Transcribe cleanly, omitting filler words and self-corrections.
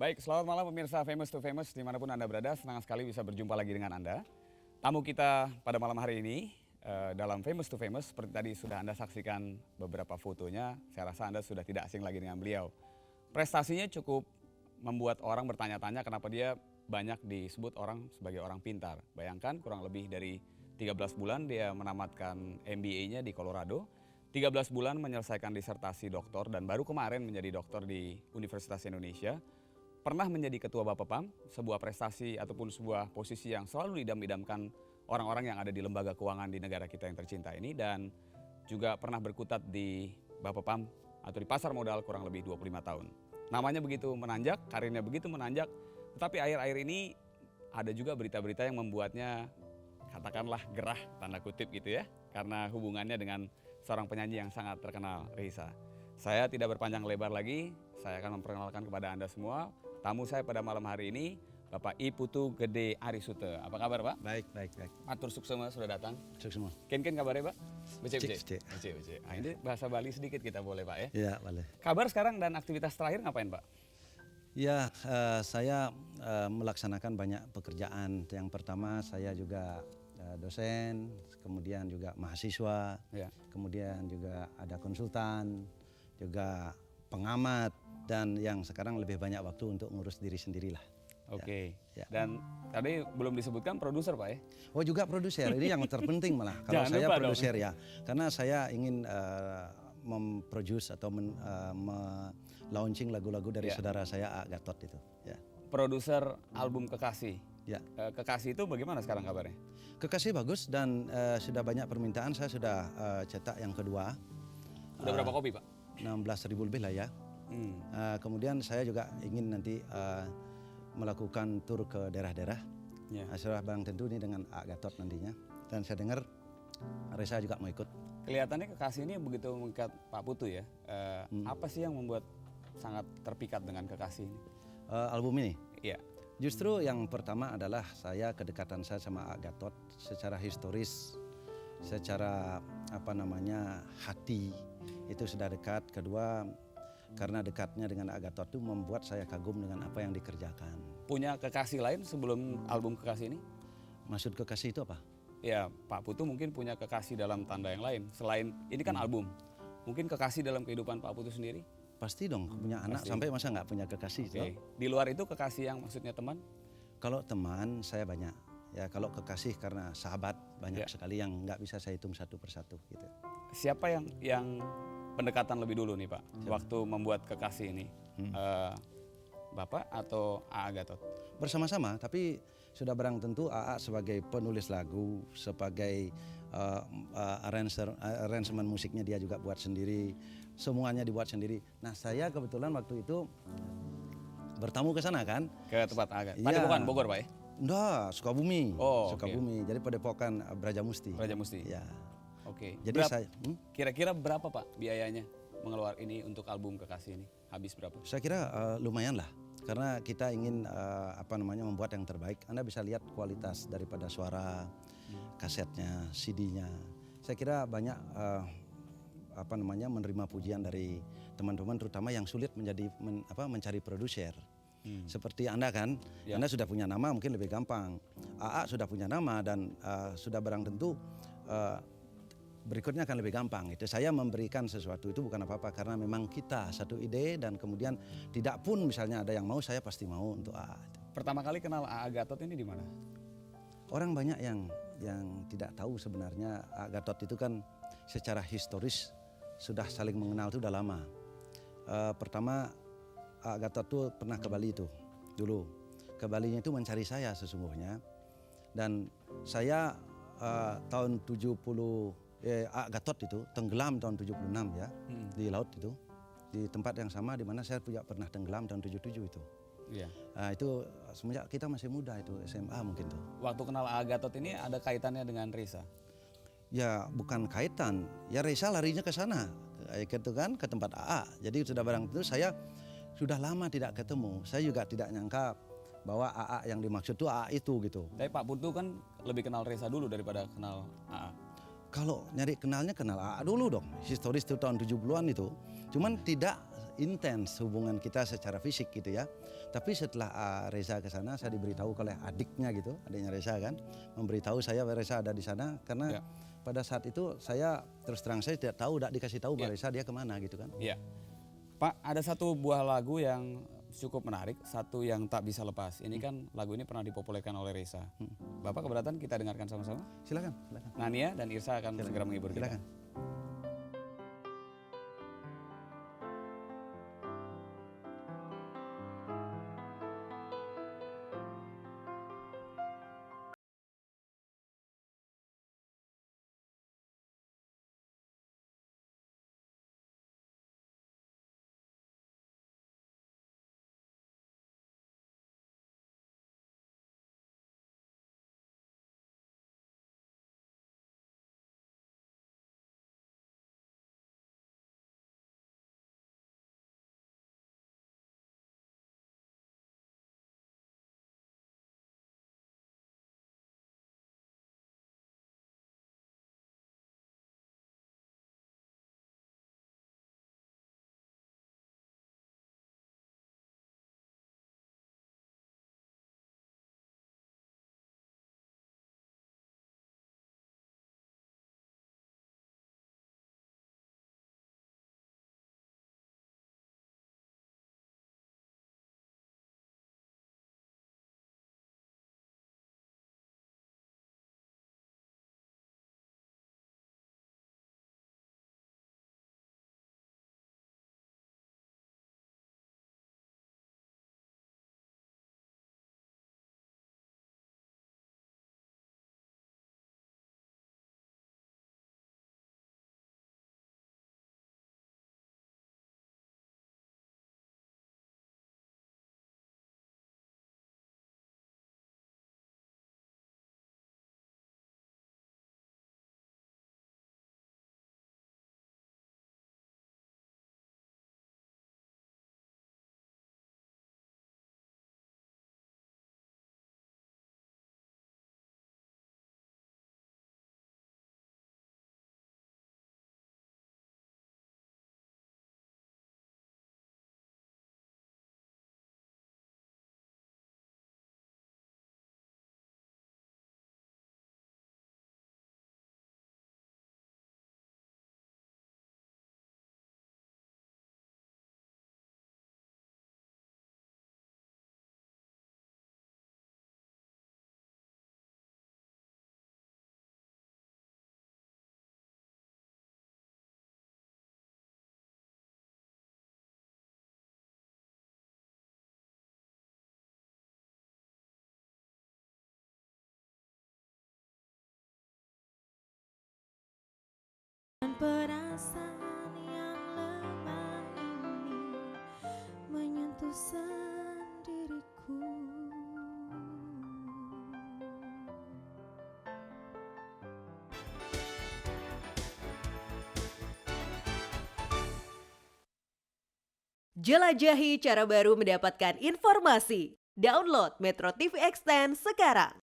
Baik, selamat malam pemirsa Famous to Famous dimanapun Anda berada. Senang sekali bisa berjumpa lagi dengan Anda. Tamu kita pada malam hari ini dalam Famous to Famous, seperti tadi sudah Anda saksikan beberapa fotonya, saya rasa Anda sudah tidak asing lagi dengan beliau. Prestasinya cukup membuat orang bertanya-tanya kenapa dia banyak disebut orang sebagai orang pintar. Bayangkan kurang lebih dari 13 bulan dia menamatkan MBA-nya di Colorado. 13 bulan menyelesaikan disertasi doktor dan baru kemarin menjadi doktor di Universitas Indonesia. Pernah menjadi ketua Bapepam, sebuah prestasi ataupun sebuah posisi yang selalu idam-idamkan orang-orang yang ada di lembaga keuangan di negara kita yang tercinta ini, dan juga pernah berkutat di Bapepam atau di pasar modal kurang lebih 25 tahun. Namanya begitu menanjak, karirnya begitu menanjak, tetapi akhir-akhir ini ada juga berita-berita yang membuatnya katakanlah gerah tanda kutip gitu ya, karena hubungannya dengan seorang penyanyi yang sangat terkenal, Reisa. Saya tidak berpanjang lebar lagi, saya akan memperkenalkan kepada Anda semua tamu saya pada malam hari ini, Bapak I Putu Gede Arisute. Apa kabar Pak? Baik. Matur suksema sudah datang. Sukses. Ken kabarnya Pak? Bece. Cek. Nah, ini bahasa Bali sedikit kita boleh Pak ya? Ya, boleh. Kabar sekarang dan aktivitas terakhir ngapain Pak? Ya, saya melaksanakan banyak pekerjaan. Yang pertama saya juga dosen, kemudian juga mahasiswa, Ya. kemudian juga ada konsultan, juga pengamat, dan yang sekarang lebih banyak waktu untuk ngurus diri sendirilah. Oke. Ya. Dan tadi belum disebutkan produser Pak ya? Oh, juga produser, ini yang terpenting malah. Kalau Jangan saya lupa produser ya, karena saya ingin memproduce atau launching lagu-lagu dari Ya. saudara saya A. Gatot itu. Ya. Produser album Kekasih. Ya. Kekasih itu bagaimana sekarang kabarnya? Kekasih bagus dan sudah banyak permintaan. Saya sudah cetak yang kedua. Udah berapa kopi Pak? 16.000 lebih lah ya. Kemudian saya juga ingin nanti melakukan tur ke daerah-daerah. Ya. Sudah barang tentu ini dengan A. Gatot nantinya. Dan saya dengar Reza juga mau ikut. Kelihatannya Kekasih ini begitu mengikat Pak Putu ya. Apa sih yang membuat sangat terpikat dengan Kekasih ini? Album ini. Iya. Justru yang pertama adalah kedekatan saya sama A. Gatot secara historis, secara hati itu sudah dekat. Kedua, karena dekatnya dengan A. Gatot itu membuat saya kagum dengan apa yang dikerjakan. Punya kekasih lain sebelum album Kekasih ini? Maksud kekasih itu apa? Ya, Pak Putu mungkin punya kekasih dalam tanda yang lain. Selain ini kan album, mungkin kekasih dalam kehidupan Pak Putu sendiri? Pasti dong, punya anak Pasti. sampai masa nggak punya kekasih. Oke. Toh? Di luar itu kekasih yang maksudnya teman? Kalau teman saya banyak. Ya kalau kekasih karena sahabat banyak sekali yang nggak bisa saya hitung satu persatu gitu. Siapa yang pendekatan lebih dulu nih Pak, waktu membuat Kekasih ini? Bapak atau A.A. Gatot? Bersama-sama, tapi sudah barang tentu A.A. sebagai penulis lagu, sebagai arrangement musiknya dia juga buat sendiri, semuanya dibuat sendiri. Nah saya kebetulan waktu itu bertamu ke sana kan. Ke tempat A.A. Gatot? Iya. Padepokan Bogor Pak ya? Enggak, Sukabumi. Oh, Sukabumi. Jadi Padepokan Brajamusti. Brajamusti. Ya. Oke. Jadi saya Kira-kira berapa Pak biayanya mengeluarkan ini untuk album Kekasih ini? Habis berapa? saya kira lumayan lah. Karena kita ingin membuat yang terbaik. Anda bisa lihat kualitas daripada suara, kasetnya, CD-nya. Saya kira banyak menerima pujian dari teman-teman, terutama yang sulit mencari produser. Seperti Anda kan, Ya. Anda sudah punya nama mungkin lebih gampang. AA sudah punya nama dan sudah barang tentu berikutnya akan lebih gampang. Itu saya memberikan sesuatu itu bukan apa-apa karena memang kita satu ide dan kemudian tidak pun misalnya ada yang mau, saya pasti mau untuk AA. Pertama kali kenal A.A. Gatot ini di mana? Orang banyak yang tidak tahu sebenarnya A. Gatot itu kan secara historis sudah saling mengenal itu udah lama. Pertama A. Gatot tuh pernah ke Bali itu dulu. Ke Balinya itu mencari saya sesungguhnya. Dan saya tahun 70 A. Gatot itu tenggelam tahun 76 ya di laut itu. Di tempat yang sama di mana saya juga pernah tenggelam tahun 77 itu. Iya. Nah, itu semenjak kita masih muda itu SMA mungkin tuh. Waktu kenal A.A. Gatot ini ada kaitannya dengan Risa? Ya bukan kaitan, ya Reza larinya ke sana, gitu kan, ke tempat AA. Jadi sudah barang tentu saya sudah lama tidak ketemu. Saya juga tidak nyangka bahwa AA yang dimaksud itu AA itu gitu. Tapi Pak Putu kan lebih kenal Reza dulu daripada kenal A.A. Kalau nyari kenalnya kenal AA dulu dong. Historis itu tahun 70-an itu. Cuman tidak intens hubungan kita secara fisik gitu ya. Tapi setelah Reza ke sana, saya diberitahu oleh adiknya gitu, adiknya Reza kan, memberitahu saya bahwa Reza ada di sana karena pada saat itu saya terus terang saya tidak tahu, tidak dikasih tahu Reza dia kemana gitu kan. Iya. Pak, ada satu buah lagu yang cukup menarik, satu yang tak bisa lepas. Ini kan lagu ini pernah dipopulerkan oleh Reza. Bapak keberatan kita dengarkan sama-sama? Silakan, silakan. Nania dan Irsa akan segera menghibur kita. Silakan. Perasaan yang lemah ini menyentuh sendiriku. Jelajahi cara baru mendapatkan informasi. Download Metro TV Extend sekarang.